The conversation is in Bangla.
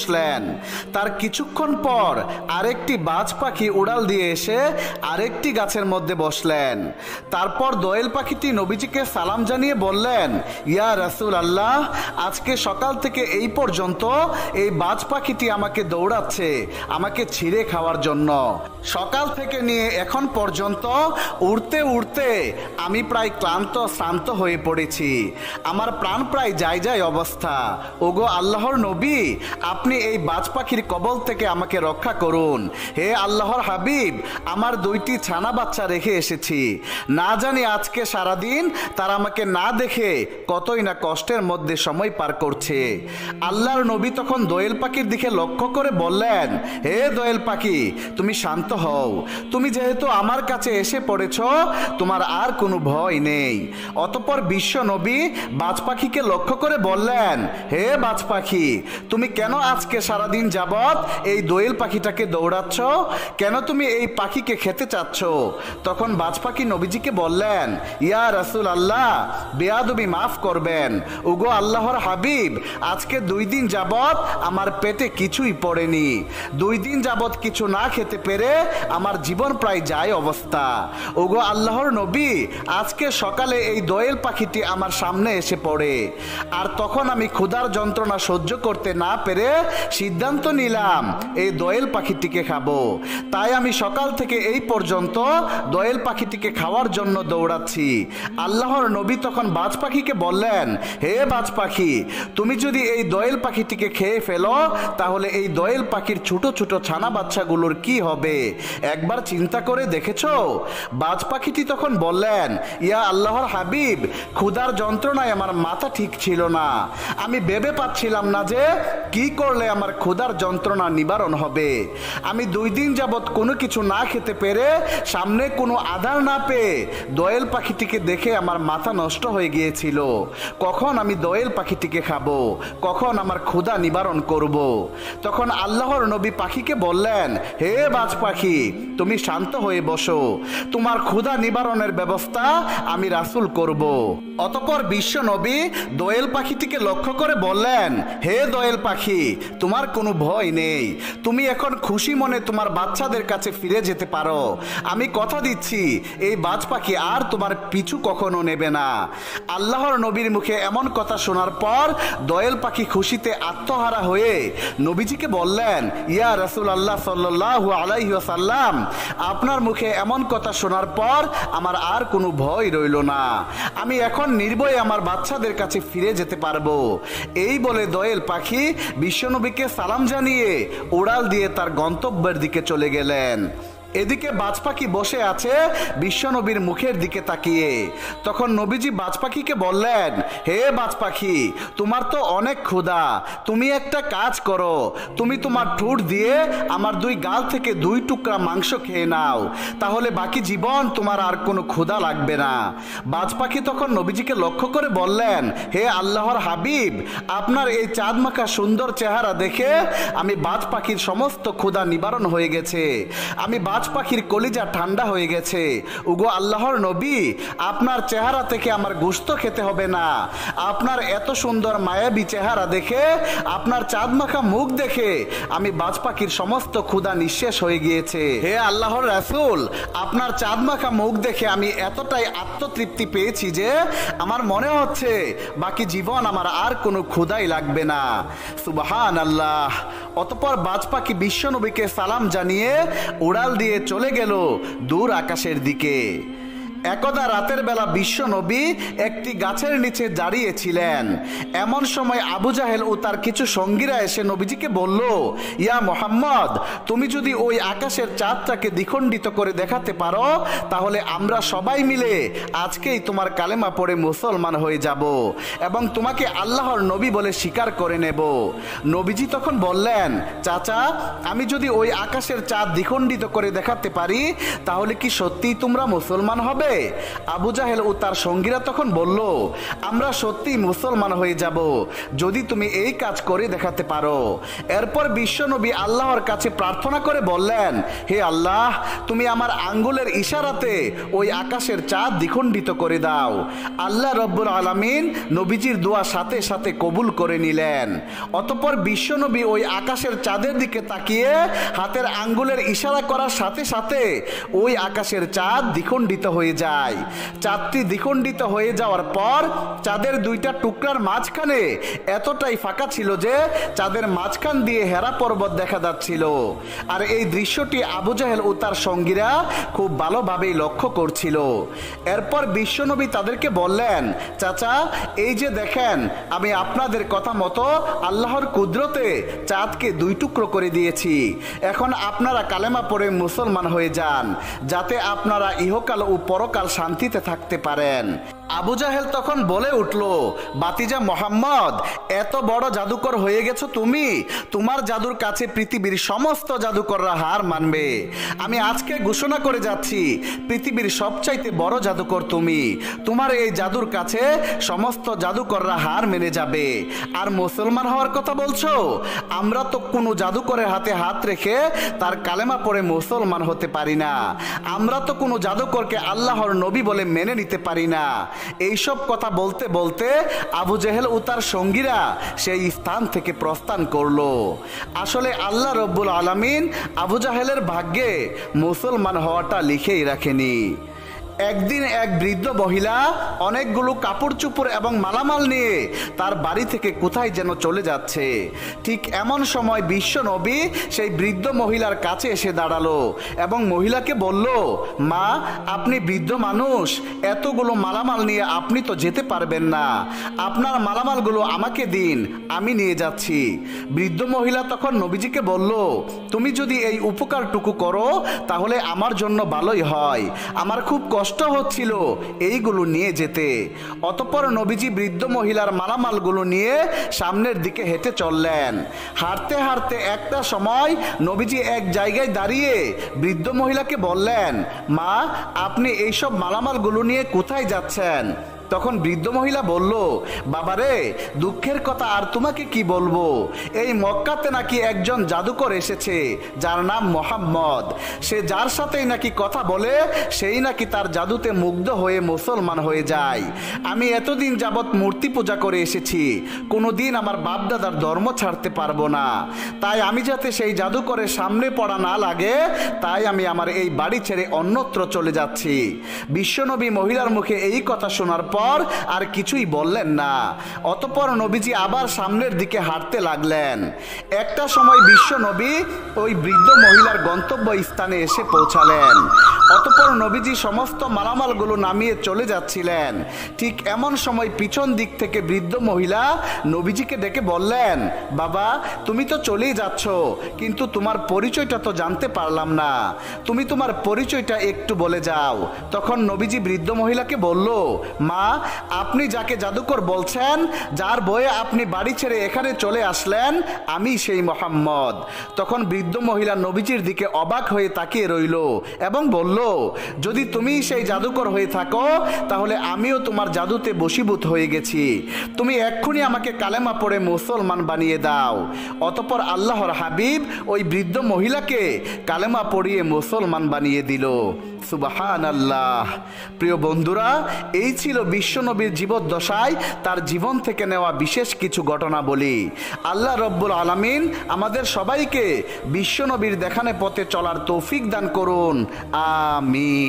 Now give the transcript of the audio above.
বসলেন। তার কিছুক্ষণ পর আরেকটি বাজ পাখি উড়াল দিয়ে এসে আরেকটি গাছের মধ্যে বসলেন। তারপর দোয়েল পাখিটি নবীজিকে সালাম জানিয়ে বললেন, ইয়া রাসূল আল্লাহ, আজকে সকাল থেকে এই পর্যন্ত এই বাজ পাখিটি আমাকে দৌড়াচ্ছে আমাকে ছিঁড়ে খাওয়ার জন্য। সকাল থেকে নিয়ে এখন পর্যন্ত উড়তে উড়তে আমি প্রায় ক্লান্ত শ্রান্ত হয়ে পড়েছি, আমার প্রাণ প্রায় যায় যায় অবস্থা। ওগো আল্লাহর নবী, আপনি এই বাজ পাখির কবল থেকে আমাকে রক্ষা করুন। হে আল্লাহর হাবিব, আমার দুইটি ছানা বাচ্চা রেখে এসেছি, না জানি আজকে সারাদিন তারা আমাকে না দেখে কতই না কষ্টের মধ্যে সময় পার করছে। আল্লাহর নবী তখন দোয়েল পাখির দিকে লক্ষ্য করে বললেন, হে দোয়েল পাখি, তুমি শান্ত হও, তুমি যেহেতু আমার কাছে এসে পড়েছ তোমার আর কোনো ভয় নেই। অতঃপর বিশ্ব নবী বাজ পাখিকে লক্ষ্য করে বললেন, হে বাজ পাখি, তুমি কেন আজকে সারাদিন যাবত এই দোয়েল পাখিটাকে দৌড়াচ্ছ? কেন তুমি এই পাখিকে খেতে চাচ্ছ? তখন বাজ পাখি নবীজিকে বললেন, ইয়া রাসূল আল্লাহ, বেয়াদবি মাফ করবেন। ওগো আল্লাহর হাবিব, আজকে 2 দিন যাবত আমার পেটে কিছুই পড়েনি, 2 দিন যাবত কিছু না খেতে পেরে আমার জীবন প্রায় যায় অবস্থা। ওগো আল্লাহর নবী, আজকে সকালে এই দোয়েল পাখিটি আমার সামনে এসে পড়ে, আর তখন আমি ক্ষুধার যন্ত্রণা সহ্য করতে না পেরে সিদ্ধান্ত নিলাম এই দোয়েল পাখিটিকে খাবো। তাই আমি সকাল থেকে এই পর্যন্ত দোয়েল পাখিটিকে খাওয়ার জন্য দৌড়াচ্ছি। আল্লাহর নবী তখন বাজ পাখিকে বললেন, হে বাজ পাখি, তুমি যদি এই দোয়েল পাখিটিকে খেয়ে ফেলো তাহলে এই দোয়েল পাখির ছোট ছোট ছানা বাচ্চাগুলোর কি হবে? একবার চিন্তা করে দেখেছো? বাজ পাখিটি তখন বললেন, ইয়া আল্লাহর হাবিব, ক্ষুধার যন্ত্রণায় আমার মাথা ঠিক ছিল না, আমি ভেবে পাচ্ছিলাম না যে কি করলে আমার ক্ষুধার যন্ত্রণা নিবারণ হবে। আমি 2 দিন যাবত কোনো কিছু না খেতে পেরে সামনে কোনো আধার না পেয়ে দোয়েল পাখিটিকে দেখে আমার মাথা নষ্ট হয়ে গিয়েছিল, কখন আমি দোয়েল পাখিটিকে খাবো, কখন আমার ক্ষুধা নিবারণ করব। তখন আল্লাহর নবী পাখিকে বললেন, হে বাজ পাখি, তুমি শান্ত হয়ে বসো, তোমার ক্ষুধা নিবারণের ব্যবস্থা আমি রাসূল করব। অতঃপর বিশ্ব নবী দোয়েল পাখিটিকে লক্ষ্য করে বললেন, হে দোয়েল পাখি, তোমার কোনো ভয় নেই, তুমি এখন খুশি মনে তোমার বাচ্চাদের কাছে ফিরে যেতে পারো। আমি কথা দিচ্ছি এই বাজ পাখি আর তোমার পিছু কখনো নেবে না। আল্লাহর নবীর মুখে এমন কথা শোনার পর দোয়েল পাখি খুশিতে আত্মহারা হয়ে নবীজিকে বললেন, ইয়া রাসূলুল্লাহ সাল্লাল্লাহু আলাইহি ওয়াসাল্লাম, আপনার মুখে এমন কথা শোনার পর আমার আর কোনো ভয় রইল না, আমি এখন নির্ভয়ে আমার বাচ্চাদের কাছে ফিরে যেতে পারবো। এই বলে দোয়েল পাখি বিশ্বনবীকে সালাম জানিয়ে উড়াল দিয়ে তার গন্তব্যের দিকে চলে গেলেন। এদিকে বাজ পাখি বসে আছে বিশ্বনবীর মুখের দিকে তাকিয়ে। তখন নবীজি বাজ পাখিকে বললেন, হে বাজ পাখি, তোমার তো অনেক ক্ষুধা, তুমি একটা কাজ করো, তুমি তোমার ঠোঁট দিয়ে আমার 2 গাল থেকে 2 টুকরা মাংস খেয়ে নাও, তাহলে বাকি জীবন তোমার আর কোনো ক্ষুধা লাগবে না। বাজ পাখি তখন নবীজিকে লক্ষ্য করে বললেন, হে আল্লাহর হাবিব, আপনার এই চাঁদমাখা সুন্দর চেহারা দেখে আমি বাজ পাখির সমস্ত ক্ষুধা নিবারণ হয়ে গেছে, আমি বাজ পাখির কলিজা ঠান্ডা হয়ে গেছে। ওগো আল্লাহর নবী, আপনার চেহারা থেকে আমার গোশত খেতে হবে না, আপনার এত সুন্দর মায়াবী চেহারা দেখে, আপনার চাঁদমাখা মুখ দেখে আমি বাজ পাখির সমস্ত ক্ষুধা নিঃশেষ হয়ে গিয়েছে। হে আল্লাহর রাসূল, আপনার চাঁদমাখা মুখ দেখে আমি এতটাই আত্মতৃপ্তি পেয়েছি যে আমার মনে হচ্ছে বাকি জীবন আমার আর কোনো ক্ষুধাই লাগবে না। সুবহানাল্লাহ। অতঃপর বাজ পাখি বিশ্বনবীকে সালাম জানিয়ে উড়াল দিয়ে চলে গেল দূর আকাশের দিকে। একদা রাতের বেলা বিশ্ব নবী একটি গাছের নিচে দাঁড়িয়েছিলেন। এমন সময় আবু জাহেল ও তার কিছু সঙ্গীরা এসে নবীজিকে বলল, ইয়া মুহাম্মদ, তুমি যদি ওই আকাশের চাঁদটাকে দ্বিখণ্ডিত করে দেখাতে পারো তাহলে আমরা সবাই মিলে আজকেই তোমার কালেমা পড়ে মুসলমান হয়ে যাব এবং তোমাকে আল্লাহর নবী বলে স্বীকার করে নেব। নবীজি তখন বললেন, চাচা, আমি যদি ওই আকাশের চাঁদ দ্বিখণ্ডিত করে দেখাতে পারি তাহলে কি সত্যিই তোমরা মুসলমান হবে? আবু জাহেল ও তার সঙ্গীরা তখন বলল, আমরা সত্যি মুসলমান হয়ে যাব যদি তুমি এই কাজ করে দেখাতে পারো। এরপর বিশ্বনবী আল্লাহর কাছে প্রার্থনা করে বললেন, হে আল্লাহ, তুমি আমার আঙ্গুলের ইশারাতে ওই আকাশের চাঁদ দ্বিখণ্ডিত করে দাও। আল্লাহ রব্বুল আলামিন নবীজির দোয়া সাথে সাথে কবুল করে নিলেন। অতঃপর বিশ্বনবী ওই আকাশের চাঁদের দিকে তাকিয়ে হাতের আঙ্গুলের ইশারা করার সাথে সাথে ওই আকাশের চাঁদ দ্বিখণ্ডিত হয়ে যায়। চাঁদটি দ্বিখণ্ডিত হয়ে যাওয়ার পর চাঁদের দুইটা টুকরার মাঝখানে এতটাই ফাঁকা ছিল যে চাঁদের মাঝখান দিয়ে হেরা পর্বত দেখা যাচ্ছিল। আর এই দৃশ্যটি আবু জাহেল ও তার সঙ্গীরা খুব ভালোভাবেই লক্ষ্য করছিল। এরপর বিশ্বনবী তাদেরকে বললেন, চাচা, এই যে দেখেন, আমি আপনাদের কথা মতো আল্লাহর কুদরতে চাঁদকে দুই টুকরো করে দিয়েছি। এখন আপনারা কালেমা পড়ে মুসলমান হয়ে যান, যাতে আপনারা ইহকাল ও পরকাল শান্তিতে থাকতে পারেন। আবু জাহেল তখন বলে উঠল, বাতিজা মোহাম্মদ, এত বড় জাদুকর হয়ে গেছো তুমি, তোমার জাদুর কাছে পৃথিবীর সমস্ত জাদুকররা হার মানবে। আমি আজকে ঘোষণা করে যাচ্ছি, পৃথিবীর সবচাইতে বড় জাদুকর তুমি। তোমার এই জাদুর কাছে সমস্ত জাদুকররা হার মেনে যাবে। আর মুসলমান হওয়ার কথা বলছো? আমরা তো কোনো জাদুকরের হাতে হাত রেখে তার কালেমা পড়ে মুসলমান হতে পারি না। আমরা তো কোনো জাদুকরকে আল্লাহর নবী বলে মেনে নিতে পারি না। এইসব কথা বলতে বলতে আবু জেহেল ও তার সঙ্গীরা সেই স্থান থেকে প্রস্থান করলো। আসলে আল্লাহ রব্বুল আলামিন আবু জাহেলের ভাগ্যে মুসলমান হওয়াটা লিখেই রাখেনি। একদিন এক বৃদ্ধ মহিলা অনেকগুলো কাপড় চোপড় এবং মালামাল নিয়ে তার বাড়ি থেকে কোথায় যেন চলে যাচ্ছে। ঠিক এমন সময় বিশ্ব নবী সেই বৃদ্ধ মহিলার কাছে এসে দাঁড়ালো এবং মহিলাকে বলল, মা, আপনি বৃদ্ধ মানুষ, এতগুলো মালামাল নিয়ে আপনি তো যেতে পারবেন না। আপনার মালামালগুলো আমাকে দিন, আমি নিয়ে যাচ্ছি। বৃদ্ধ মহিলা তখন নবীজিকে বলল, তুমি যদি এই উপকারটুকু করো তাহলে আমার জন্য ভালোই হয়। আমার খুব কষ্ট হচ্ছিল এইগুলো নিয়ে যেতে। অতঃপর নবীজি বৃদ্ধ মহিলার মালামালগুলো নিয়ে সামনের দিকে হেঁটে চললেন। হাঁটতে হাঁটতে একটা সময় নবীজি এক জায়গায় দাঁড়িয়ে বৃদ্ধ মহিলাকে বললেন, মা, আপনি এইসব মালামালগুলো নিয়ে কোথায় যাচ্ছেন? তখন বৃদ্ধ মহিলা বলল, বাবারে, দুঃখের কথা আর তোমাকে কি বলবো, এই মক্কাতে নাকি একজন জাদুকর এসেছে যার নাম মোহাম্মদ। সে যার সাথেই নাকি কথা বলে সেই নাকি তার জাদুতে মুগ্ধ হয়ে মুসলমান হয়ে যায়। আমি এতদিন যাবৎ মূর্তি পূজা করে এসেছি, কোনোদিন আমার বাপদাদার ধর্ম ছাড়তে পারবো না। তাই আমি যাতে সেই জাদুকরের সামনে পড়া না লাগে, তাই আমি আমার এই বাড়ি ছেড়ে অন্যত্র চলে যাচ্ছি। বিশ্বনবী মহিলার মুখে এই কথা শোনার পর আর কিছুই বললেন না। অতঃপর নবীজি আবার সামনের দিকে হাঁটতে লাগলেন। একটা সময় বিশ্ব নবী ওই বৃদ্ধ মহিলার গন্তব্য স্থানে এসে পৌঁছালেন। অতঃপর নবীজি সমস্ত মালামালগুলো নামিয়ে চলে যাচ্ছিলেন। ঠিক এমন সময় পিছন দিক থেকে বৃদ্ধ মহিলা নবীজিকে ডেকে বললেন, বাবা, তুমি তো চলেই যাচ্ছ, কিন্তু তোমার পরিচয়টা তো জানতে পারলাম না। তুমি তোমার পরিচয়টা একটু বলে যাও। তখন নবীজি বৃদ্ধ মহিলাকে বলল, মা, আপনি যাকে জাদুকর বলছেন, যার বয়ে আপনি বাড়ি ছেড়ে এখানে চলে আসলেন, আমি সেই মোহাম্মদ। তখন বৃদ্ধ মহিলা নবীজির দিকে অবাক হয়ে তাকিয়ে রইল এবং বলল, যদি তুমি সেই জাদুকর হয়ে থাকো তাহলে আমিও তোমার জাদুতে বশীভূত হয়ে গেছি। তুমি এক্ষুনি আমাকে কালেমা পড়ে মুসলমান বানিয়ে দাও। অতঃপর আল্লাহর হাবিব ওই বৃদ্ধ মহিলাকে কালেমা পড়িয়ে মুসলমান বানিয়ে দিল। সুবহানাল্লাহ। প্রিয় বন্ধুরা, এই ছিল বিশ্বনবীর জীবদ্দশায় তার জীবন থেকে নেওয়া বিশেষ কিছু ঘটনা বলি। আল্লাহ রব্বুল আলামিন আমাদের সবাইকে বিশ্বনবীর দেখানো পথে চলার তৌফিক দান করুন। আমিন।